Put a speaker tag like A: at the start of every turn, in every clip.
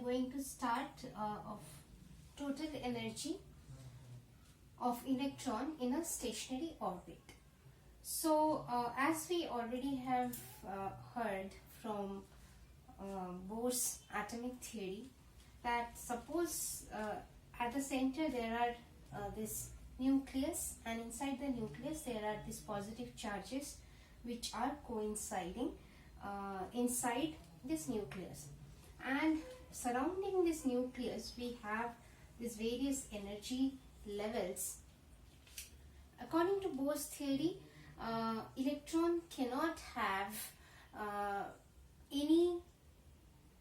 A: going to start of total energy of electron in a stationary orbit. So as we already have heard from Bohr's atomic theory, that suppose at the center there are this nucleus, and inside the nucleus there are these positive charges which are coinciding inside this nucleus, and surrounding this nucleus we have these various energy levels. According to Bohr's theory, electron cannot have any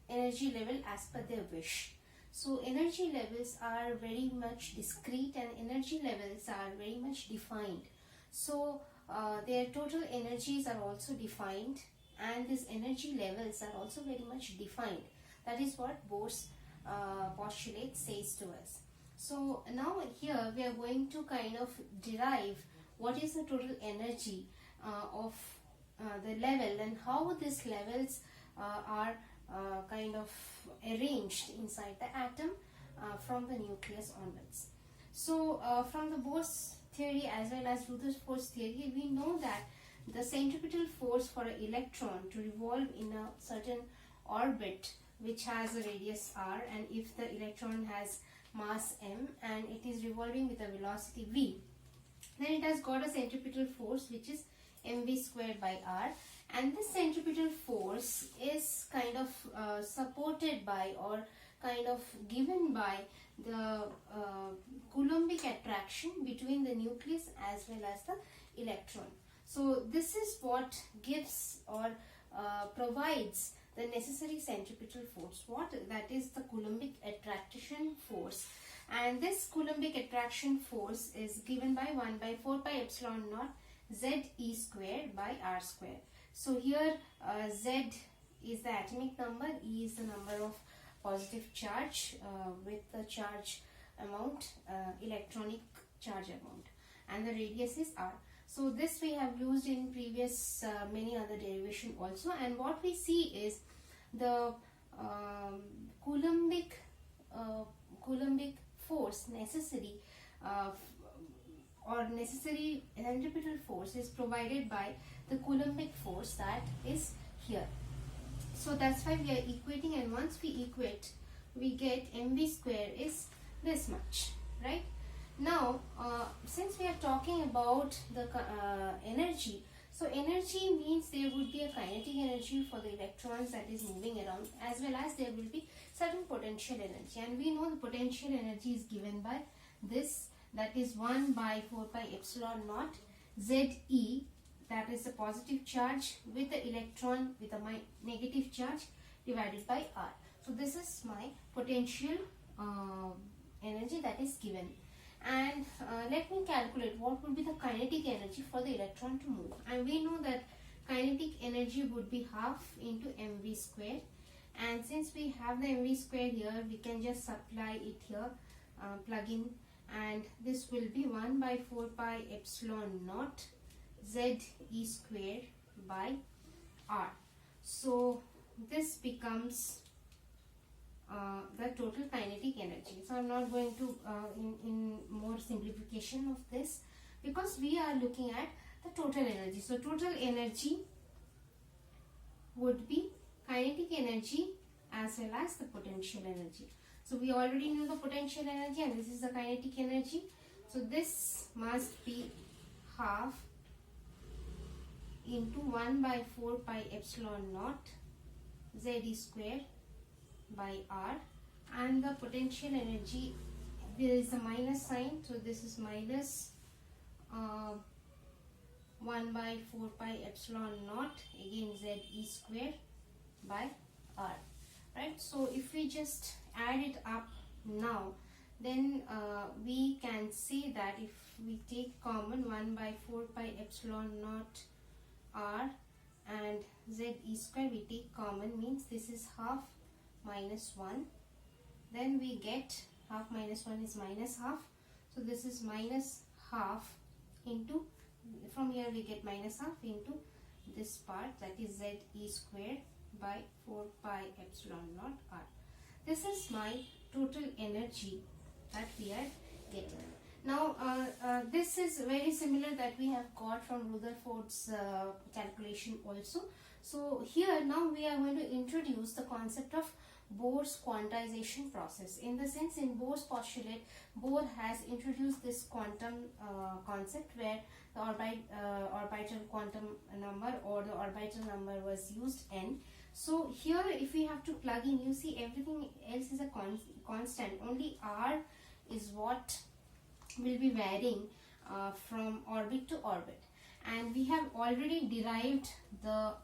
A: energy level as per their wish. So energy levels are very much discrete and energy levels are very much defined. So their total energies are also defined, and these energy levels are also very much defined. That is what Bohr's postulate says to us. So now here we are going to kind of derive what is the total energy of the level, and how these levels are kind of arranged inside the atom from the nucleus onwards. So from the Bohr's theory as well as Rutherford's theory, we know that the centripetal force for an electron to revolve in a certain orbit which has a radius r, and if the electron has mass m and it is revolving with a velocity v, then it has got a centripetal force which is mv squared by r, and this centripetal force is kind of supported by or kind of given by the Coulombic attraction between the nucleus as well as the electron. So this is what gives or provides the necessary centripetal force. That is the Coulombic attraction force, and this Coulombic attraction force is given by 1 by 4 pi epsilon naught Z e squared by r square. So here Z is the atomic number, E is the number of positive charge with the charge amount, electronic charge amount, and the radius is r. So this we have used in previous many other derivation also, and what we see is the Coulombic force necessary or necessary centripetal force is provided by the Coulombic force that is here. So that's why we are equating, and once we equate we get mv square is this much, right? Now since we are talking about the energy, so energy means there would be a kinetic energy for the electrons that is moving around, as well as there will be certain potential energy, and we know the potential energy is given by this, that is 1 by 4 pi epsilon naught Ze, that is the positive charge with the electron with a negative charge divided by r. So this is my potential energy that is given, and let me calculate what would be the kinetic energy for the electron to move. And we know that kinetic energy would be half into mv square, and since we have the mv square here, we can just supply it here, plug in, and this will be 1 by 4 pi epsilon naught Z e square by r. So this becomes the total kinetic energy. So I'm not going to in more simplification of this, because we are looking at the total energy. So total energy would be kinetic energy as well as the potential energy. So we already know the potential energy, and this is the kinetic energy. So this must be half into 1 by 4 pi epsilon naught Z square by r, and the potential energy, there is a minus sign, so this is minus 1 by 4 pi epsilon naught, again Ze square by r, right? So if we just add it up now, then we can say that if we take common 1 by 4 pi epsilon naught r and Ze square, we take common, means this is half minus 1, then we get half minus 1 is minus half, so this is minus half into, from here we get minus half into this part, that is Ze square by 4 pi epsilon naught r. This is my total energy that we are getting. Now, this is very similar that we have got from Rutherford's calculation also. So here now we are going to introduce the concept of Bohr's quantization process. In the sense, in Bohr's postulate, Bohr has introduced this quantum concept where the orbital quantum number or the orbital number was used n. So here if we have to plug in, you see everything else is a constant, only r is what will be varying from orbit to orbit. And we have already derived the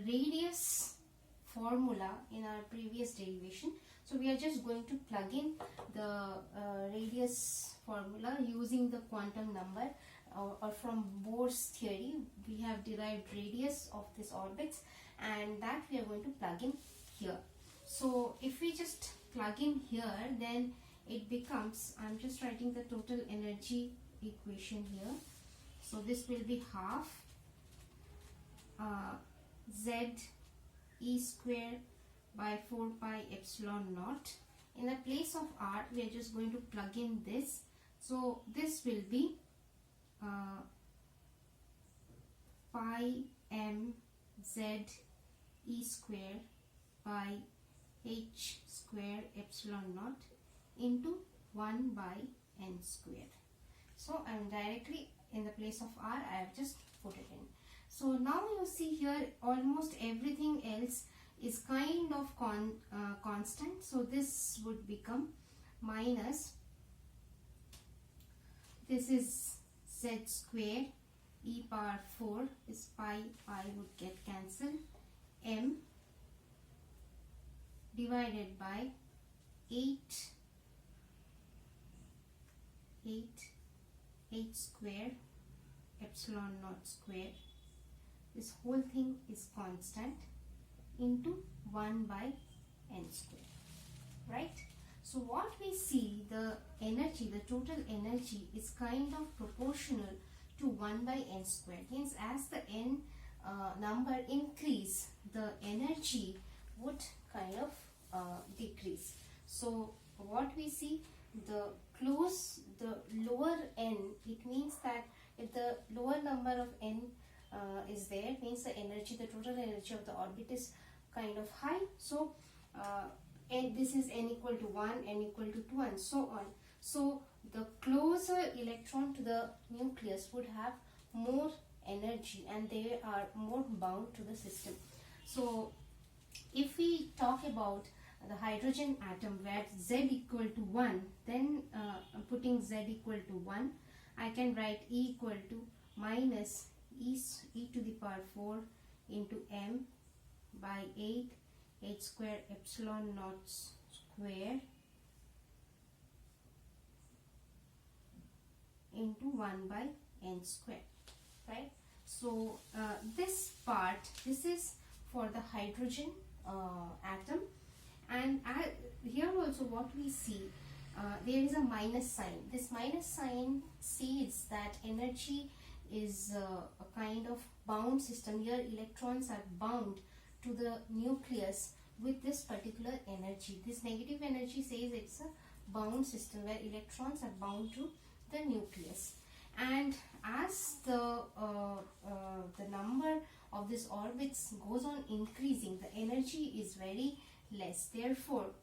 A: radius formula in our previous derivation. So we are just going to plug in the radius formula using the quantum number, or from Bohr's theory we have derived radius of these orbits, and that we are going to plug in here. So if we just plug in here, then it becomes, I'm just writing the total energy equation here. So this will be half z e square by 4 pi epsilon naught. In the place of r, we are just going to plug in this. So this will be pi m z e square by h square epsilon naught into 1 by n square. So I am directly in the place of r, I have just put it in. So now you see here almost everything else is kind of constant. So this would become minus, this is z square e power 4, this pi would get cancelled, m divided by 8 h square epsilon naught square, this whole thing is constant, into 1 by n square, right? So what we see, the energy, the total energy is kind of proportional to 1 by n square. Means as the n number increase, the energy would kind of decrease. So what we see, the lower n, it means that if the lower number of n is there, means the energy, the total energy of the orbit is kind of high. So and this is n equal to 1, n equal to 2, and so on. So the closer electron to the nucleus would have more energy and they are more bound to the system. So if we talk about the hydrogen atom where Z equal to 1, then putting Z equal to 1, I can write E equal to minus e to the power 4 into m by 8 h square epsilon naught square into 1 by n square, right? So this part, this is for the hydrogen atom, and here also what we see, there is a minus sign. This minus sign says that energy is a kind of bound system. Here electrons are bound to the nucleus with this particular energy. This negative energy says it's a bound system where electrons are bound to the nucleus. And as the number of these orbits goes on increasing, the energy is very less. Therefore,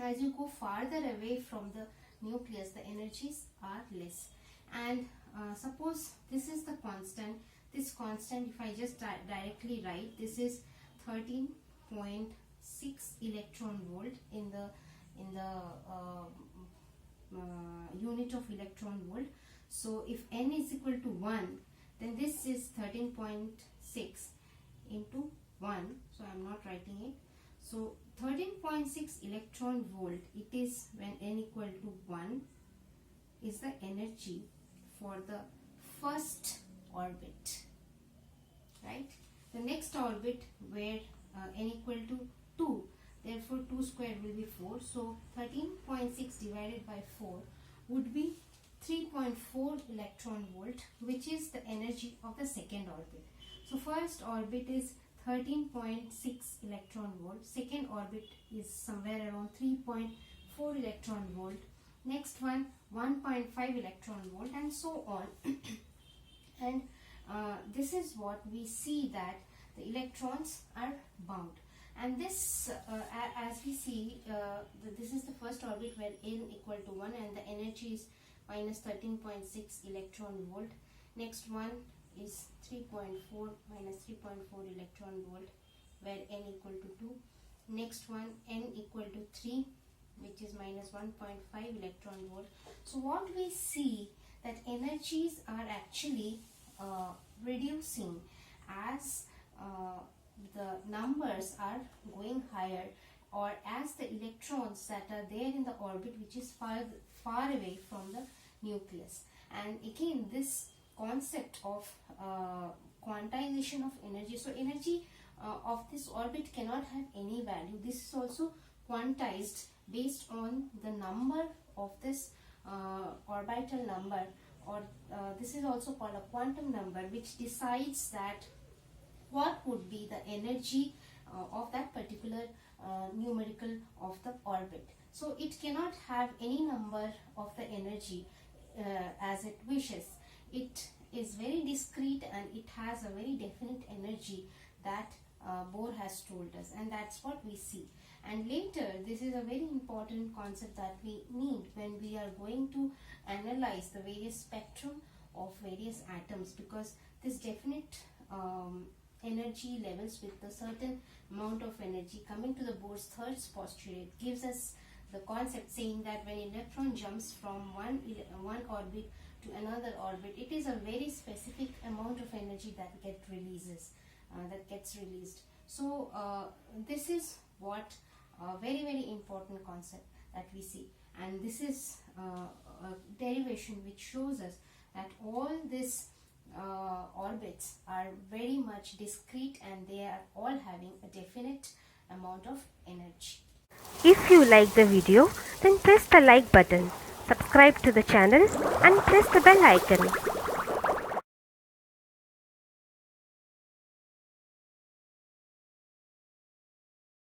A: as you go farther away from the nucleus, the energies are less. And suppose this is the constant. This constant, if I just directly write, this is 13.6 electron volt in the unit of electron volt. So if n is equal to 1, then this is 13.6 into 1. So I am not writing it. So 13.6 electron volt, it is when n equal to 1 is the energy for the first orbit, right? The next orbit where n equal to 2, therefore 2 square will be 4. So 13.6 divided by 4 would be 3.4 electron volt, which is the energy of the second orbit. So first orbit is 13.6 electron volt. Second orbit is somewhere around 3.4 electron volt. Next one 1.5 electron volt, and so on. And this is what we see, that the electrons are bound. And this, as we see, this is the first orbit where n equal to 1 and the energy is minus 13.6 electron volt. Next one is 3.4 minus 3.4 electron volt, where n equal to 2. Next one n equal to 3, which is minus 1.5 electron volt. So what we see, that energies are actually reducing as the numbers are going higher, or as the electrons that are there in the orbit which is far away from the nucleus. And again, this concept of quantization of energy, so energy of this orbit cannot have any value. This is also quantized based on the number of this orbital number, or this is also called a quantum number, which decides that what would be the energy of that particular numerical of the orbit. So it cannot have any number of the energy as it wishes. It is very discrete and it has a very definite energy that Bohr has told us, and that's what we see. And later, this is a very important concept that we need when we are going to analyze the various spectrum of various atoms, because this definite energy levels with a certain amount of energy coming to the Bohr's third postulate gives us the concept saying that when electron jumps from one orbit to another orbit, it is a very specific amount of energy that gets released. So this is what very important concept that we see, and this is a derivation which shows us that all these orbits are very much discrete and they are all having a definite amount of energy.
B: If you like the video, then press the like button, subscribe to the channel and press the bell icon.